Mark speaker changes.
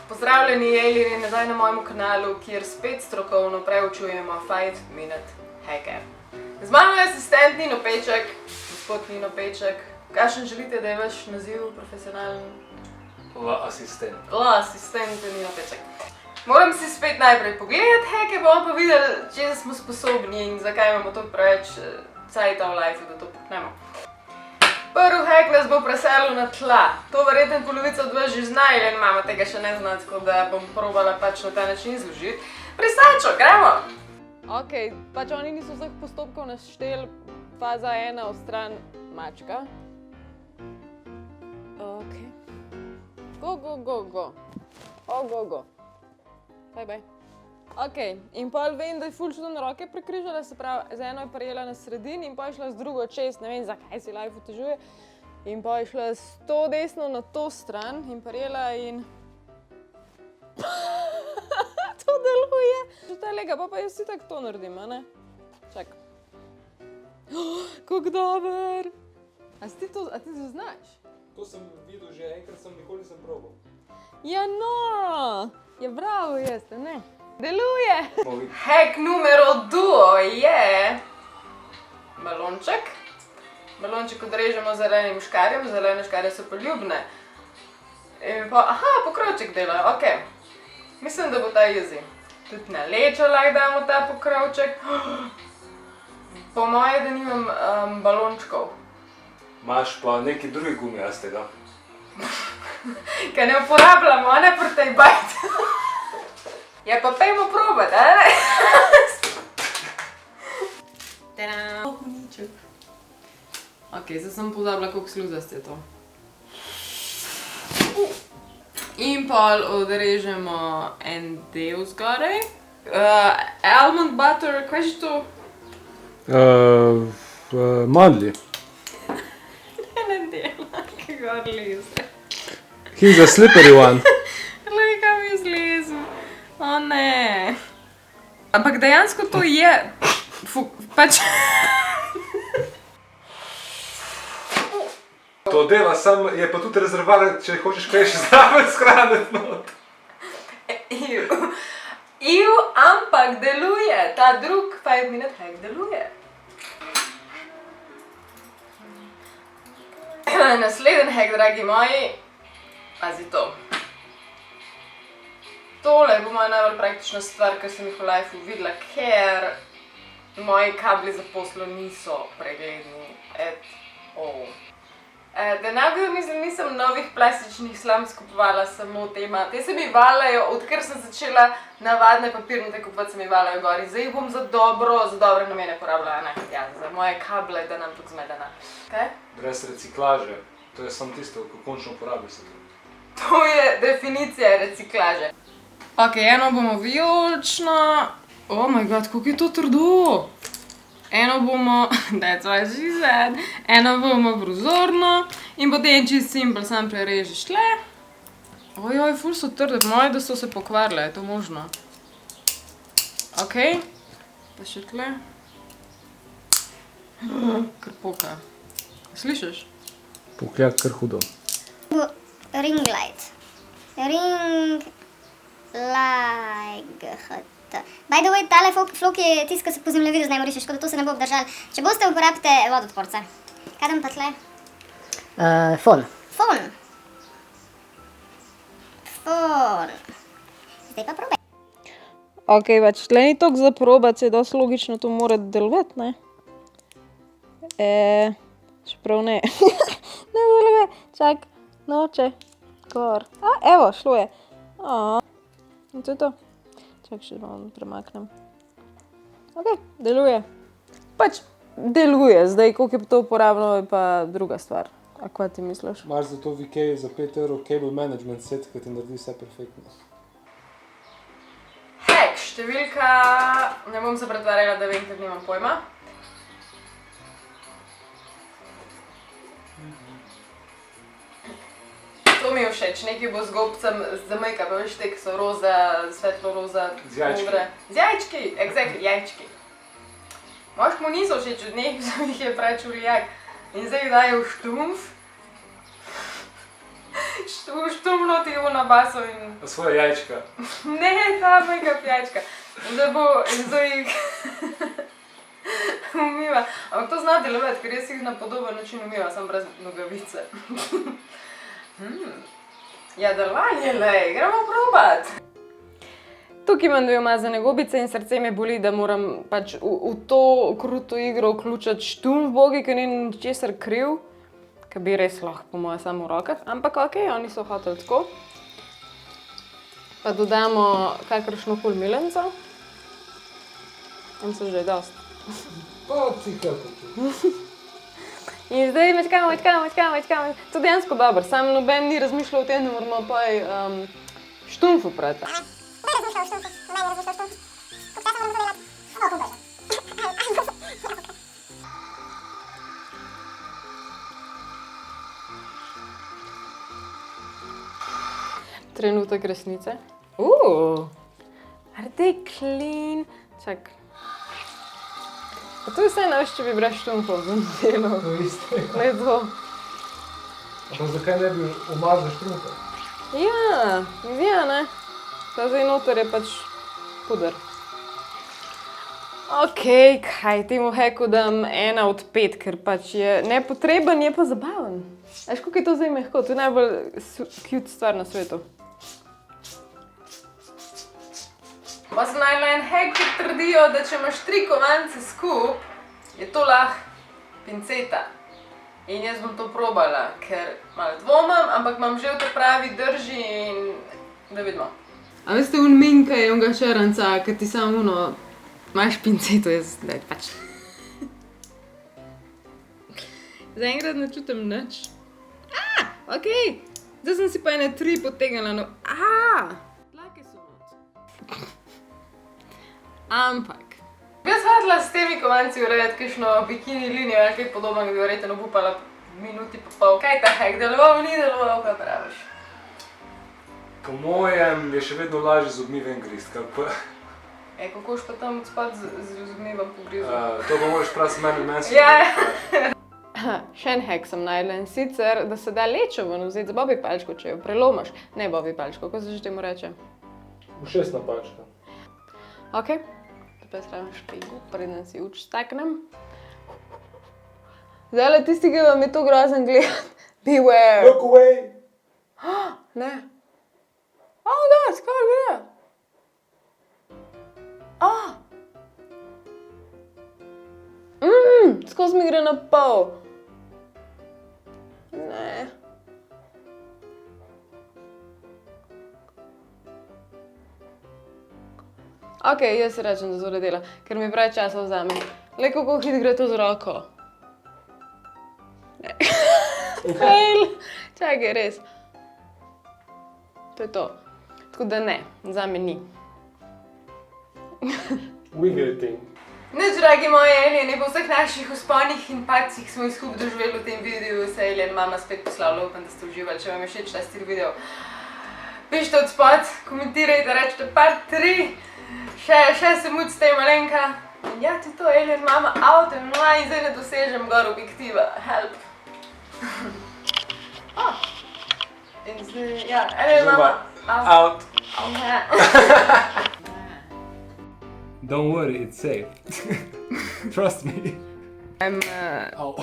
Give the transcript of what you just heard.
Speaker 1: Pozdravljeni, Jelini, nazaj na mojem kanalu, kjer spet strokovno preučujemo 5-minute hacker. Z mano je asistent Nino Peček, gospod Nino Peček. Kakšen želite, da je vaš naziv profesionalen?
Speaker 2: Asistent.
Speaker 1: Asistent Nino Peček. Moram si spet najprej pogledati hacke, bomo pa videli, če smo sposobni in zakaj imamo to preveč cajta v lifeu, da to poknemo. Prvi hack nas bo preselil na tla. To verjetno polovica od vas že zna, ali mama tega še ne zna, tako da bom probala pač na ta način izložiti. Pristačo, gremo! Ok, pač oni niso vseh postopkov našteli, faza 1 v stran mačka. Ok. Go. Go. Bye. Ok, in pol vem, da je ful čudno roke prekrižala, se pravi, z eno je prijela na sredini in pol je šla z drugo čez, ne vem, zakaj si life otežuje. In pol je šla s to desno na to stran in prijela in... To deluje! Že ta lega, pa jaz si tako to naredim, a ne? Čak. Kako dober! A ti to znaš?
Speaker 2: To sem videl že enkrat, nikoli nisem probal.
Speaker 1: Ja no! Ja bravo jeste, ne? Deluje! Hack numero 2 je balonček. Balonček odrežemo z zelenim škarjem, zelene škarje so poljubne. Aha, pokrovček dela, ok. Mislim, da bo ta easy. Tudi na lečo lahko damo ta pokrovček. Po moje, da nimam balončkov.
Speaker 2: Imaš pa neki drugi gumijastega.
Speaker 1: Kaj ne uporabljamo, a ne pri tej bajti. Ja, pa pejmo probat, a ne? Tadam! Ok, zdaj sem pozabila, koliko sluzast je to. In pol odrežemo en del zgoraj. Almond butter, kaj je to?
Speaker 2: Mandlji.
Speaker 1: Ne dela, kaj gor leze.
Speaker 2: He's a slippery one.
Speaker 1: Glej, kam je zlezel. O ne. Ampak dejansko to je... Pač...
Speaker 2: To dela je pa tudi rezervoar, če hočeš kaj še zraven shraniti not.
Speaker 1: Ampak deluje. Ta drug 5-minute hack deluje. Naslednji hack, dragi moji, pazi to. Tole bo moja najbolj praktična stvar, kar sem jih v lifeu videla, ker moji kabli za poslo niso pregledni at all. Da ne bi mislili, nisem novih plastičnih slamc kupovala samo tema. Te se mi valajo, odkar sem začela navadne papirnate kupovati, se mi valajo gor. Zdaj jih bom za dobre namene porabila, ne? Ja, za moje kable, da nam tudi zmedena. Kaj?
Speaker 2: Brez reciklaže. To je samo tisto, ko končno uporabi se to.
Speaker 1: To je definicija reciklaže. Ok, eno bomo vijolično. Oh my god, koliko je to trdo! Eno bomo, that's what she said, eno bomo prozorno in potem čist simpel sam prerežeš tle. Ojoj, ful so trde, po moje, da so se pokvarile, je to možno. Ok, pa še tle. Kar poka. Slišiš?
Speaker 2: Poklja kar hudo.
Speaker 3: Ring light. Ring light. By the way, tale flok je tist, ko se po zemljevidu z njim rišeš, tako da to se ne bo obdržal. Če boste, uporabite vodotvorca. Kaj dam pa tle?
Speaker 4: Fon.
Speaker 3: Fon. Zdaj pa probaj.
Speaker 1: Ok, pač tle ni toliko za probat, se je dosti logično to mora delovati, ne? Čeprav ne. Ne deluje. Čak, noče. Gor. Evo, šlo je. In to je to. Čak, še malo premaknem. Ok, deluje. Pač deluje, zdaj koliko je to uporabno je pa druga stvar. A kva ti misliš?
Speaker 2: Imaš za to v Ikei za 5 € cable management set, ki ti naredi vse perfektno.
Speaker 1: Hack, številka... Ne bom se pretvarjala, da vem, ker nimam pojma. To mi je všeč, nekaj bo z gobcem zamejka, pa veš te, ki so roza, svetlo roza, modre. Z jajčki, exactly, jajčki. Moškemu niso všeč od njih, sem jih je preveč ulijak. In zdaj dajo štumf. štumno ti v nabaso in...
Speaker 2: Svoje jajčka.
Speaker 1: Ne, ta mojega pjačka. Zdaj jih umiva. Ampak to zna delovati, ker jaz jih na podoben način umiva, sam brez nogavice. Ja, delovanje, lej, gremo probat. Tukaj imam 2 umazane gobice in srce me boli, da moram pač v to kruto igro vključiti štum v bogi, ker ni ničesar kriv. Ker bi res lahko po moje samo v rokah, ampak okej, oni so hoteli tako. Pa dodamo kakršno koli milenco. Tam so že dosti.
Speaker 2: Pa ti kako.
Speaker 1: In zdaj mečkamo. To dejansko dobro, sam noben ni razmišljal o tem, da moramo pa štumf uprati. Trenutek resnice. Are they clean? Čak. Pa to je vse naš, če bi brez štumfov delal.
Speaker 2: To isto.
Speaker 1: Ne to.
Speaker 2: Ampak zakaj ne bi umazal štrumfa?
Speaker 1: Ja, ne. Ta zdaj noter je pač puder. Okej, kaj temu heku dam 1 od 5, ker pač je nepotreben, je pa zabaven. Veš, koliko je to zdaj mehko? To je najbolj cute stvar na svetu. Pa sem najdla en hek, ki trdijo, da če imaš 3 kovance skup, je to lahko pinceta. In jaz bom to probala, ker malo dvomam, ampak imam že v to pravi drži in da vidimo. A veste, minka je onga šaranca, ker ti samo imaš pinceto, jaz ne pač. Zaenkrat ne čutim nič. Okej, zdaj sem si pa ene 3 potegnila, dlake so not. Ampak. Jaz hotela s temi kovanci urejati kakšno bikini linijo ali kaj podobnega, bi verjetno obupala minuti pa pol. Kaj ta hek, deloval, ni deloval, kaj praviš?
Speaker 2: Po mojem je še vedno lažje z zobmi ven grist, kar pa...
Speaker 1: Kako boš pa tam spad z zobmi vam pogrizal?
Speaker 2: To pa moraš prav s meni se...
Speaker 1: Še en hek sem najdla in sicer, da se da lečo ven vzeti z bobi palčko, če jo prelomaš. Ne bobi palčko, kako se že temu reče?
Speaker 2: Ušesna palčka.
Speaker 1: Okej. Zdaj stavim špegu, preden si uč staknem. Zdajle tisti, ki vam je to grozen gledati. Beware!
Speaker 2: Look away!
Speaker 1: Ne. Oh god, skoro gre. Skozi mi gre na pol. Ne. Okej, jaz si rečem, da zelo dela, ker mi pravi časa vzame. Le kako hit gre to z roko. Fail! Čakaj, res. To je to. Tako da ne, zame ni.
Speaker 2: Wiggling.
Speaker 1: Nič, dragi moji alieni, po vseh naših vzponih in padcih smo jih skupaj doživeli v tem videu, se je Alien mama spet poslavila, upam, da ste uživali, če vam je všeč ta stil video. Pišite od spod, komentirajte, rečete part 3. Še se mucite malenka. In ja, ti to, Alien mama, out in zdaj ne dosežem gor objektiva. Help. In zdaj, ja, Alien mama,
Speaker 2: Out.
Speaker 1: Ja.
Speaker 2: Don't worry, it's safe. Trust me.
Speaker 1: I'm,
Speaker 2: Au.